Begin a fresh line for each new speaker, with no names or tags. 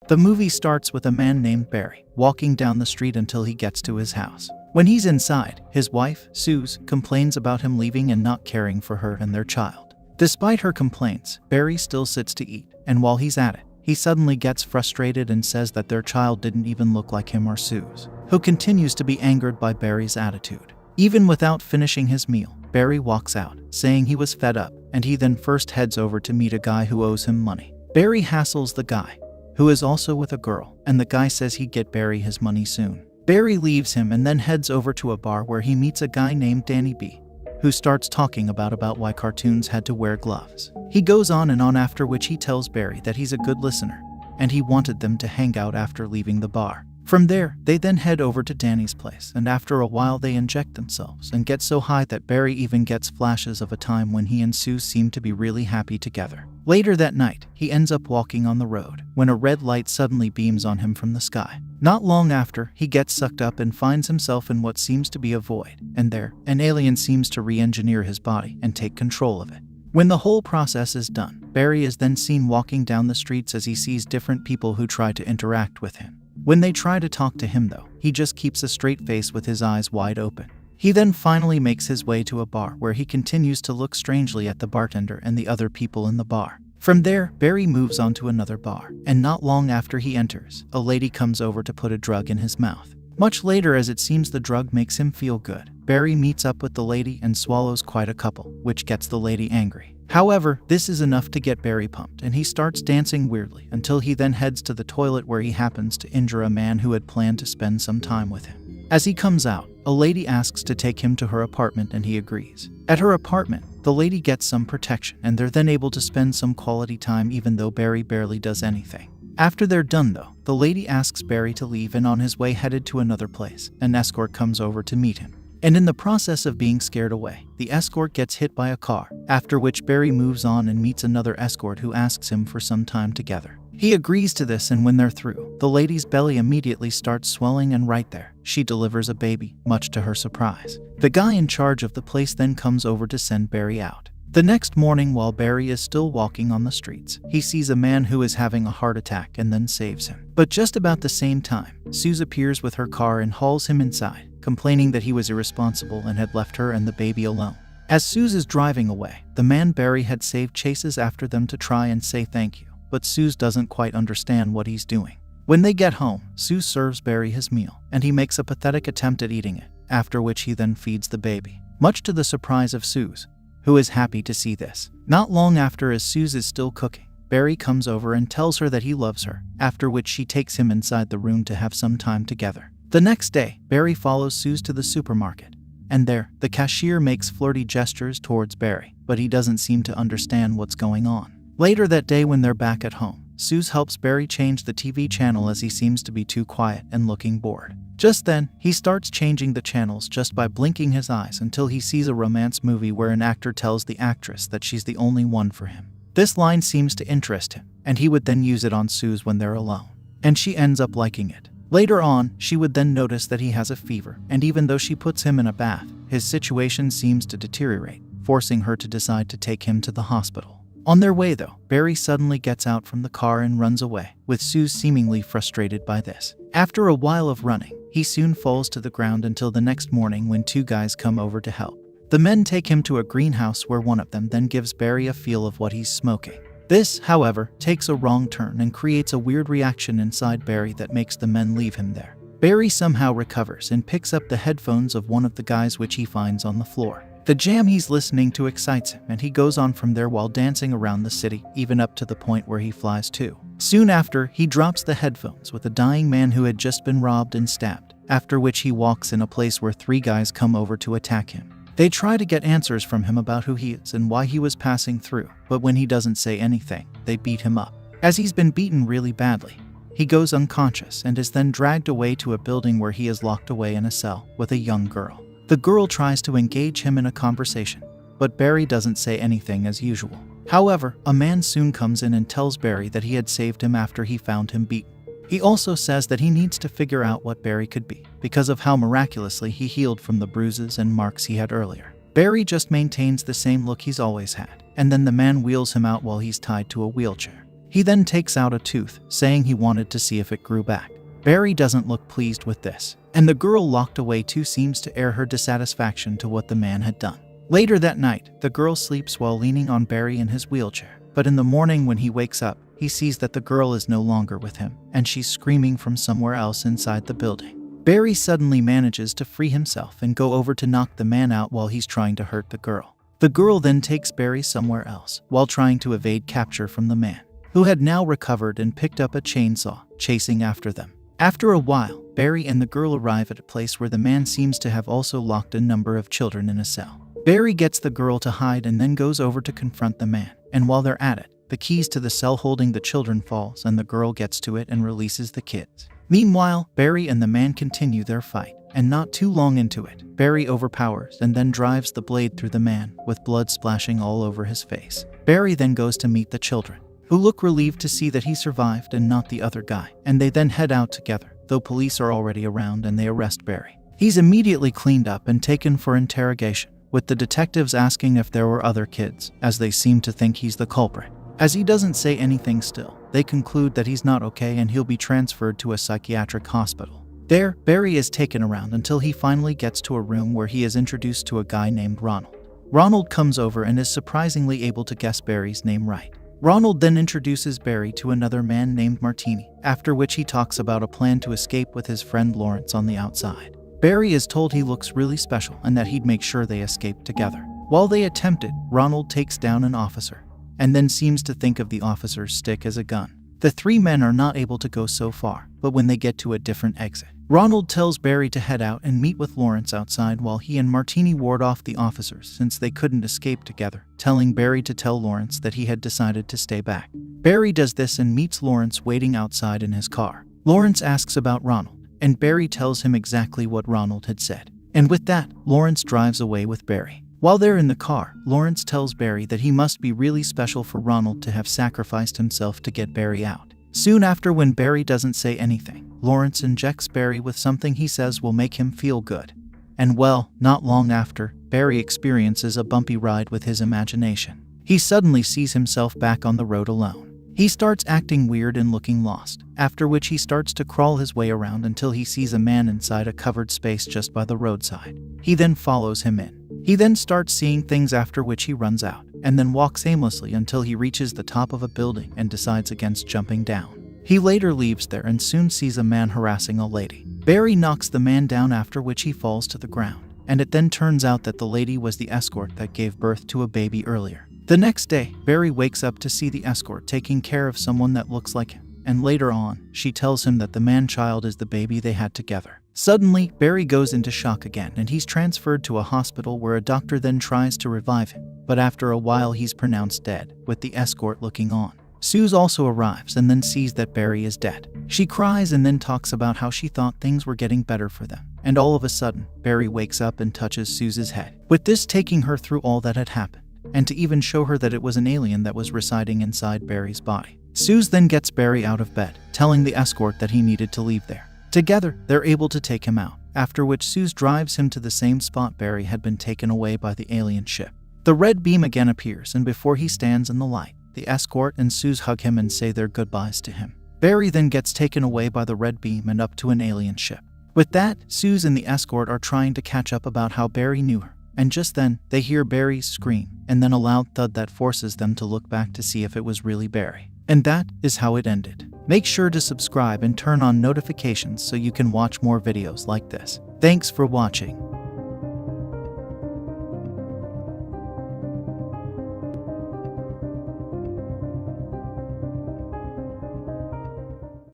The movie starts with a man named Barry walking down the street until he gets to his house. When he's inside, his wife, Suze, complains about him leaving and not caring for her and their child. Despite her complaints, Barry still sits to eat, and while he's at it, he suddenly gets frustrated and says that their child didn't even look like him or Suze, who continues to be angered by Barry's attitude. Even without finishing his meal, Barry walks out, saying he was fed up, and he then first heads over to meet a guy who owes him money. Barry hassles the guy, who is also with a girl, and the guy says he'd get Barry his money soon. Barry leaves him and then heads over to a bar where he meets a guy named Danny B, who starts talking about why cartoons had to wear gloves. He goes on and on, after which he tells Barry that he's a good listener, and he wanted them to hang out after leaving the bar. From there, they then head over to Danny's place, and after a while they inject themselves and get so high that Barry even gets flashes of a time when he and Sue seem to be really happy together. Later that night, he ends up walking on the road when a red light suddenly beams on him from the sky. Not long after, he gets sucked up and finds himself in what seems to be a void, and there, an alien seems to re-engineer his body and take control of it. When the whole process is done, Barry is then seen walking down the streets as he sees different people who try to interact with him. When they try to talk to him though, he just keeps a straight face with his eyes wide open. He then finally makes his way to a bar where he continues to look strangely at the bartender and the other people in the bar. From there, Barry moves on to another bar, and not long after he enters, a lady comes over to put a drug in his mouth. Much later, as it seems the drug makes him feel good, Barry meets up with the lady and swallows quite a couple, which gets the lady angry. However, this is enough to get Barry pumped, and he starts dancing weirdly until he then heads to the toilet where he happens to injure a man who had planned to spend some time with him. As he comes out, a lady asks to take him to her apartment and he agrees. At her apartment, the lady gets some protection and they're then able to spend some quality time even though Barry barely does anything. After they're done though, the lady asks Barry to leave, and on his way headed to another place, an escort comes over to meet him. And in the process of being scared away, the escort gets hit by a car, after which Barry moves on and meets another escort who asks him for some time together. He agrees to this, and when they're through, the lady's belly immediately starts swelling, and right there, she delivers a baby, much to her surprise. The guy in charge of the place then comes over to send Barry out. The next morning, while Barry is still walking on the streets, he sees a man who is having a heart attack and then saves him. But just about the same time, Suze appears with her car and hauls him inside, complaining that he was irresponsible and had left her and the baby alone. As Suze is driving away, the man Barry had saved chases after them to try and say thank you, but Suze doesn't quite understand what he's doing. When they get home, Suze serves Barry his meal, and he makes a pathetic attempt at eating it, after which he then feeds the baby, much to the surprise of Suze, who is happy to see this. Not long after, as Suze is still cooking, Barry comes over and tells her that he loves her, after which she takes him inside the room to have some time together. The next day, Barry follows Suze to the supermarket, and there, the cashier makes flirty gestures towards Barry, but he doesn't seem to understand what's going on. Later that day, when they're back at home, Suze helps Barry change the TV channel as he seems to be too quiet and looking bored. Just then, he starts changing the channels just by blinking his eyes until he sees a romance movie where an actor tells the actress that she's the only one for him. This line seems to interest him, and he would then use it on Suze when they're alone, and she ends up liking it. Later on, she would then notice that he has a fever, and even though she puts him in a bath, his situation seems to deteriorate, forcing her to decide to take him to the hospital. On their way though, Barry suddenly gets out from the car and runs away, with Suze seemingly frustrated by this. After a while of running, he soon falls to the ground until the next morning when two guys come over to help. The men take him to a greenhouse where one of them then gives Barry a feel of what he's smoking. This, however, takes a wrong turn and creates a weird reaction inside Barry that makes the men leave him there. Barry somehow recovers and picks up the headphones of one of the guys, which he finds on the floor. The jam he's listening to excites him, and he goes on from there while dancing around the city, even up to the point where he flies too. Soon after, he drops the headphones with a dying man who had just been robbed and stabbed, after which he walks in a place where three guys come over to attack him. They try to get answers from him about who he is and why he was passing through, but when he doesn't say anything, they beat him up. As he's been beaten really badly, he goes unconscious and is then dragged away to a building where he is locked away in a cell with a young girl. The girl tries to engage him in a conversation, but Barry doesn't say anything as usual. However, a man soon comes in and tells Barry that he had saved him after he found him beaten. He also says that he needs to figure out what Barry could be, because of how miraculously he healed from the bruises and marks he had earlier. Barry just maintains the same look he's always had, and then the man wheels him out while he's tied to a wheelchair. He then takes out a tooth, saying he wanted to see if it grew back. Barry doesn't look pleased with this, and the girl locked away too seems to air her dissatisfaction to what the man had done. Later that night, the girl sleeps while leaning on Barry in his wheelchair, but in the morning when he wakes up, he sees that the girl is no longer with him, and she's screaming from somewhere else inside the building. Barry suddenly manages to free himself and go over to knock the man out while he's trying to hurt the girl. The girl then takes Barry somewhere else while trying to evade capture from the man, who had now recovered and picked up a chainsaw, chasing after them. After a while, Barry and the girl arrive at a place where the man seems to have also locked a number of children in a cell. Barry gets the girl to hide and then goes over to confront the man, and while they're at it, the keys to the cell holding the children falls and the girl gets to it and releases the kids. Meanwhile, Barry and the man continue their fight, and not too long into it, Barry overpowers and then drives the blade through the man, with blood splashing all over his face. Barry then goes to meet the children, who look relieved to see that he survived and not the other guy, and they then head out together, though police are already around and they arrest Barry. He's immediately cleaned up and taken for interrogation, with the detectives asking if there were other kids, as they seem to think he's the culprit. As he doesn't say anything still, they conclude that he's not okay and he'll be transferred to a psychiatric hospital. There, Barry is taken around until he finally gets to a room where he is introduced to a guy named Ronald. Ronald comes over and is surprisingly able to guess Barry's name right. Ronald then introduces Barry to another man named Martini, after which he talks about a plan to escape with his friend Lawrence on the outside. Barry is told he looks really special and that he'd make sure they escape together. While they attempt it, Ronald takes down an officer, and then seems to think of the officer's stick as a gun. The three men are not able to go so far, but when they get to a different exit, Ronald tells Barry to head out and meet with Lawrence outside while he and Martini ward off the officers since they couldn't escape together, telling Barry to tell Lawrence that he had decided to stay back. Barry does this and meets Lawrence waiting outside in his car. Lawrence asks about Ronald, and Barry tells him exactly what Ronald had said. And with that, Lawrence drives away with Barry. While they're in the car, Lawrence tells Barry that he must be really special for Ronald to have sacrificed himself to get Barry out. Soon after, when Barry doesn't say anything, Lawrence injects Barry with something he says will make him feel good. And well, not long after, Barry experiences a bumpy ride with his imagination. He suddenly sees himself back on the road alone. He starts acting weird and looking lost, after which he starts to crawl his way around until he sees a man inside a covered space just by the roadside. He then follows him in. He then starts seeing things, after which he runs out, and then walks aimlessly until he reaches the top of a building and decides against jumping down. He later leaves there and soon sees a man harassing a lady. Barry knocks the man down, after which he falls to the ground, and it then turns out that the lady was the escort that gave birth to a baby earlier. The next day, Barry wakes up to see the escort taking care of someone that looks like him, and later on, she tells him that the man-child is the baby they had together. Suddenly, Barry goes into shock again and he's transferred to a hospital where a doctor then tries to revive him, but after a while he's pronounced dead, with the escort looking on. Suze also arrives and then sees that Barry is dead. She cries and then talks about how she thought things were getting better for them, and all of a sudden, Barry wakes up and touches Suze's head, with this taking her through all that had happened, and to even show her that it was an alien that was residing inside Barry's body. Suze then gets Barry out of bed, telling the escort that he needed to leave there. Together, they're able to take him out, after which Suze drives him to the same spot Barry had been taken away by the alien ship. The red beam again appears, and before he stands in the light, the escort and Suze hug him and say their goodbyes to him. Barry then gets taken away by the red beam and up to an alien ship. With that, Suze and the escort are trying to catch up about how Barry knew her, and just then, they hear Barry scream, and then a loud thud that forces them to look back to see if it was really Barry. And that is how it ended. Make sure to subscribe and turn on notifications so you can watch more videos like this. Thanks for watching.